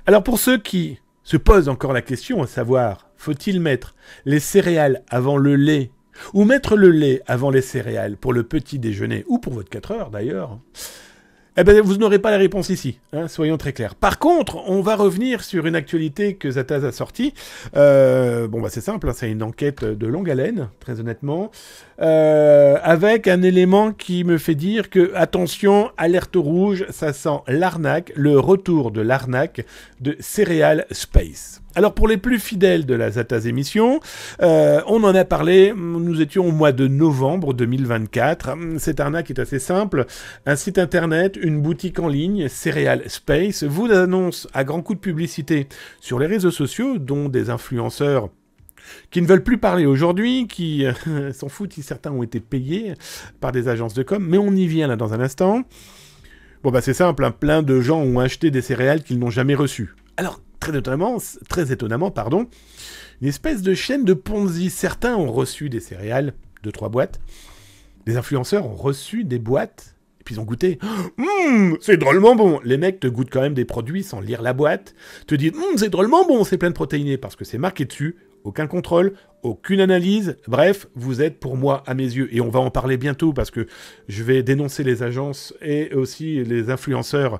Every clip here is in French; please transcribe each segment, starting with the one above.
Alors pour ceux qui se posent encore la question, à savoir, faut-il mettre les céréales avant le lait ou mettre le lait avant les céréales pour le petit déjeuner, ou pour votre 4 heures d'ailleurs, eh ben, vous n'aurez pas la réponse ici, hein, soyons très clairs. Par contre, on va revenir sur une actualité que Zataz a sortie. C'est simple, hein, c'est une enquête de longue haleine, très honnêtement, avec un élément qui me fait dire que, attention, alerte rouge, ça sent l'arnaque, le retour de l'arnaque de Cereal Space. Alors pour les plus fidèles de la Zataz émission, on en a parlé, nous étions au mois de novembre 2024. Cette arnaque est assez simple, un site internet, une boutique en ligne, Cereal Space, vous annonce à grands coups de publicité sur les réseaux sociaux, dont des influenceurs qui ne veulent plus parler aujourd'hui, qui s'en foutent si certains ont été payés par des agences de com, mais on y vient là dans un instant. Bon bah c'est simple, hein, plein de gens ont acheté des céréales qu'ils n'ont jamais reçues. Alors, très étonnamment, une espèce de chaîne de Ponzi. Certains ont reçu des céréales, 2-3 boîtes. Les influenceurs ont reçu des boîtes, et puis ils ont goûté. C'est drôlement bon. Les mecs te goûtent quand même des produits sans lire la boîte, te disent c'est drôlement bon, c'est plein de protéinés, parce que c'est marqué dessus. Aucun contrôle, aucune analyse, bref, vous êtes pour moi à mes yeux, et on va en parler bientôt parce que je vais dénoncer les agences et aussi les influenceurs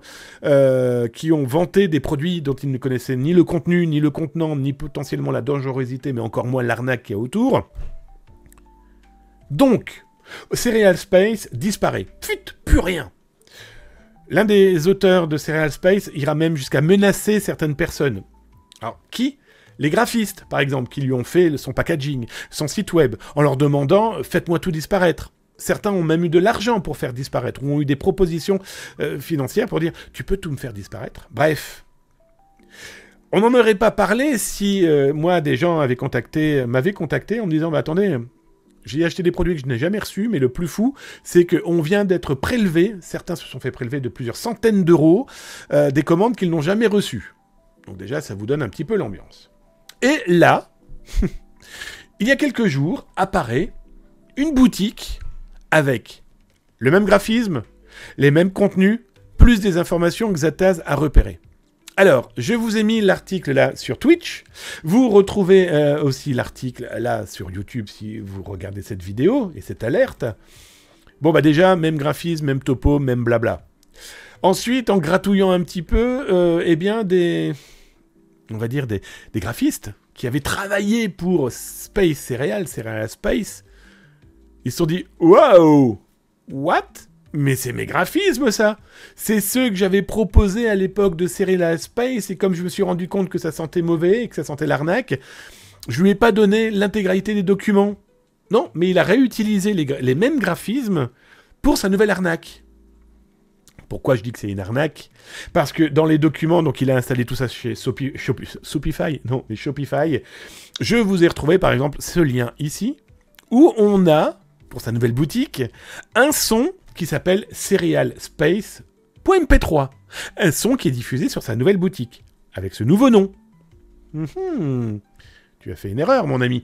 qui ont vanté des produits dont ils ne connaissaient ni le contenu, ni le contenant, ni potentiellement la dangerosité, mais encore moins l'arnaque qu'il y a autour. Donc, Cereal Space disparaît. Fuite, plus rien. L'un des auteurs de Cereal Space ira même jusqu'à menacer certaines personnes. Alors, qui ? Les graphistes, par exemple, qui lui ont fait son packaging, son site web, en leur demandant « faites-moi tout disparaître ». Certains ont même eu de l'argent pour faire disparaître, ou ont eu des propositions financières pour dire « tu peux tout me faire disparaître ». Bref. On n'en aurait pas parlé si, moi, des gens m'avaient contacté en me disant bah, « attendez, j'ai acheté des produits que je n'ai jamais reçus, mais le plus fou, c'est qu'on vient d'être prélevés, certains se sont fait prélever de plusieurs centaines d'euros, des commandes qu'ils n'ont jamais reçues ». Donc déjà, ça vous donne un petit peu l'ambiance. Et là, il y a quelques jours, apparaît une boutique avec le même graphisme, les mêmes contenus, plus des informations que Zataz a repérées. Alors, je vous ai mis l'article là sur Twitch. Vous retrouvez aussi l'article là sur YouTube si vous regardez cette vidéo et cette alerte. Bon, bah déjà, même graphisme, même topo, même blabla. Ensuite, en gratouillant un petit peu, on va dire des graphistes qui avaient travaillé pour Space Cereal Space, ils se sont dit « Wow! What? Mais c'est mes graphismes, ça! C'est ceux que j'avais proposés à l'époque de Cereal Space, et comme je me suis rendu compte que ça sentait mauvais et que ça sentait l'arnaque, je lui ai pas donné l'intégralité des documents. Non, mais il a réutilisé les mêmes graphismes pour sa nouvelle arnaque. Pourquoi je dis que c'est une arnaque? Parce que dans les documents, donc il a installé tout ça chez Shopify, je vous ai retrouvé par exemple ce lien ici, où on a, pour sa nouvelle boutique, un son qui s'appelle Cereal Space.mp3. Un son qui est diffusé sur sa nouvelle boutique, avec ce nouveau nom. Tu as fait une erreur, mon ami.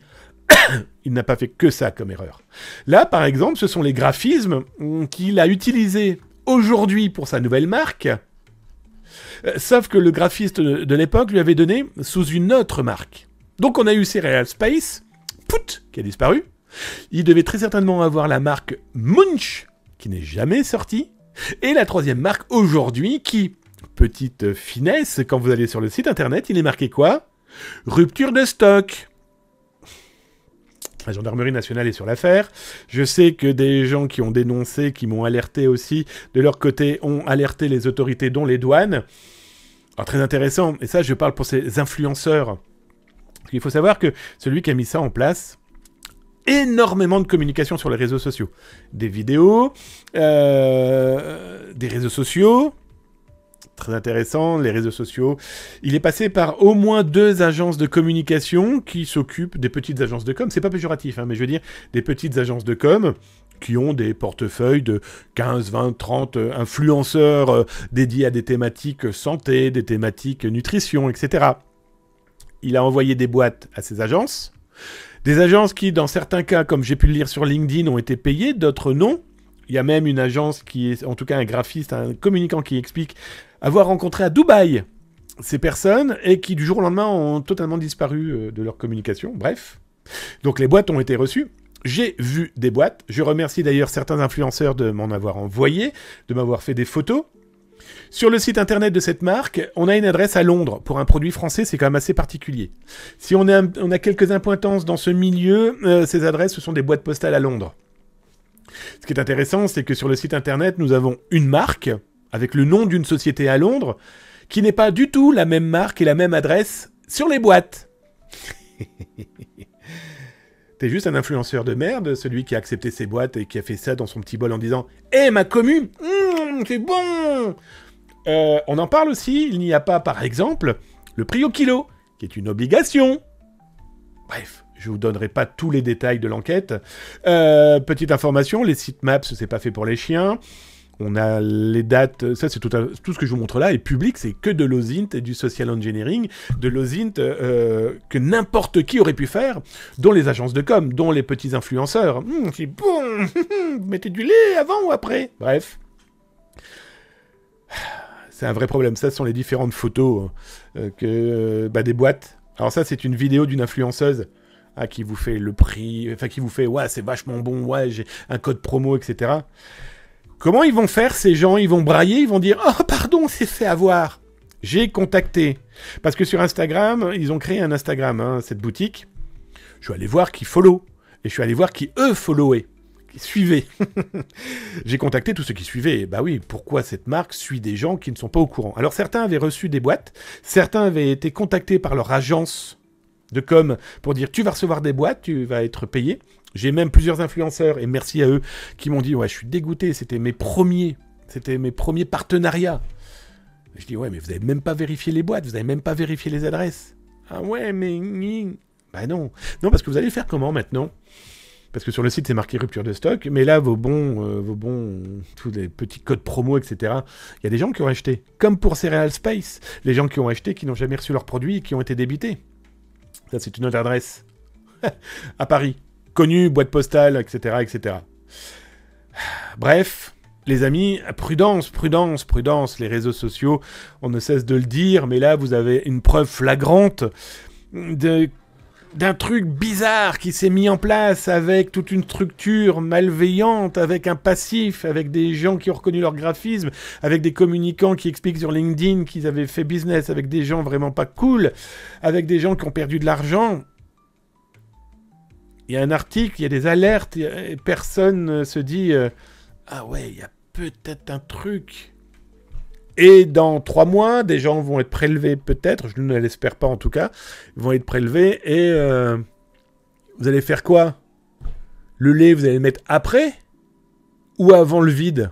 Il n'a pas fait que ça comme erreur. Là, par exemple, ce sont les graphismes qu'il a utilisés aujourd'hui pour sa nouvelle marque, sauf que le graphiste de l'époque lui avait donné sous une autre marque. Donc on a eu Cereal Space, qui a disparu. Il devait très certainement avoir la marque Munch, qui n'est jamais sortie, et la troisième marque aujourd'hui, qui, petite finesse, quand vous allez sur le site internet, il est marqué quoi? Rupture de stock. La gendarmerie nationale est sur l'affaire. Je sais que des gens qui ont dénoncé, qui m'ont alerté aussi, de leur côté, ont alerté les autorités, dont les douanes. Alors, très intéressant. Et ça, je parle pour ces influenceurs. Il faut savoir que celui qui a mis ça en place, énormément de communication sur les réseaux sociaux. Des vidéos, des réseaux sociaux. Très intéressant, les réseaux sociaux. Il est passé par au moins 2 agences de communication qui s'occupent des petites agences de com. C'est pas péjoratif, hein, mais je veux dire des petites agences de com qui ont des portefeuilles de 15, 20, 30 influenceurs dédiés à des thématiques santé, des thématiques nutrition, etc. Il a envoyé des boîtes à ces agences. Des agences qui, dans certains cas, comme j'ai pu le lire sur LinkedIn, ont été payées, d'autres non. Il y a même une agence qui est, en tout cas un graphiste, un communicant qui explique avoir rencontré à Dubaï ces personnes et qui du jour au lendemain ont totalement disparu de leur communication. Bref. Donc les boîtes ont été reçues. J'ai vu des boîtes. Je remercie d'ailleurs certains influenceurs de m'en avoir envoyé, de m'avoir fait des photos. Sur le site internet de cette marque, on a une adresse à Londres. Pour un produit français, c'est quand même assez particulier. Si on a quelques impointances dans ce milieu, ces adresses, ce sont des boîtes postales à Londres. Ce qui est intéressant, c'est que sur le site internet, nous avons une marque avec le nom d'une société à Londres qui n'est pas du tout la même marque et la même adresse sur les boîtes. T'es juste un influenceur de merde, celui qui a accepté ses boîtes et qui a fait ça dans son petit bol en disant « Eh, ma commu, c'est bon !» On en parle aussi, il n'y a pas, par exemple, le prix au kilo, qui est une obligation. Bref, je ne vous donnerai pas tous les détails de l'enquête. Petite information, les sitemap, c'est pas fait pour les chiens. On a les dates, ça c'est tout ce que je vous montre là est public, c'est que de l'OSINT et du social engineering, de l'OSINT que n'importe qui aurait pu faire, dont les agences de com, dont les petits influenceurs. C'est bon, vous mettez du lait avant ou après? Bref. C'est un vrai problème, ça ce sont les différentes photos des boîtes. Alors ça c'est une vidéo d'une influenceuse qui vous fait le prix, enfin qui vous fait « Ouais, c'est vachement bon, ouais, j'ai un code promo, etc. » Comment ils vont faire, ces gens? Ils vont brailler, ils vont dire « Oh, pardon, c'est fait avoir !» J'ai contacté. Parce que sur Instagram, ils ont créé un Instagram, cette boutique. Je suis allé voir qui follow. Et je suis allé voir qui, eux, followaient. Qui suivaient. J'ai contacté tous ceux qui suivaient. Et bah oui, pourquoi cette marque suit des gens qui ne sont pas au courant? Alors certains avaient reçu des boîtes. Certains avaient été contactés par leur agence de com pour dire « Tu vas recevoir des boîtes, tu vas être payé ». J'ai même plusieurs influenceurs, et merci à eux, qui m'ont dit « Ouais, je suis dégoûté, c'était mes premiers partenariats. » Je dis « Ouais, mais vous n'avez même pas vérifié les boîtes, vous n'avez même pas vérifié les adresses. »« Ah ouais, mais... » Bah non. Non, parce que vous allez faire comment maintenant? Parce que sur le site, c'est marqué rupture de stock, mais là, vos bons, tous les petits codes promo, etc., il y a des gens qui ont acheté. Comme pour Cereal Space, les gens qui ont acheté, qui n'ont jamais reçu leurs produits et qui ont été débités. Ça, c'est une autre adresse. À Paris. Connue, boîte postale, etc., etc. Bref, les amis, prudence, prudence, prudence. Les réseaux sociaux, on ne cesse de le dire, mais là, vous avez une preuve flagrante d'un truc bizarre qui s'est mis en place avec toute une structure malveillante, avec un passif, avec des gens qui ont reconnu leur graphisme, avec des communicants qui expliquent sur LinkedIn qu'ils avaient fait business avec des gens vraiment pas cool, avec des gens qui ont perdu de l'argent. Il y a un article, il y a des alertes, et personne se dit ah ouais, il y a peut-être un truc. Et dans 3 mois, des gens vont être prélevés peut-être, je ne l'espère pas en tout cas, ils vont être prélevés et vous allez faire quoi? Le lait, vous allez le mettre après ou avant le vide?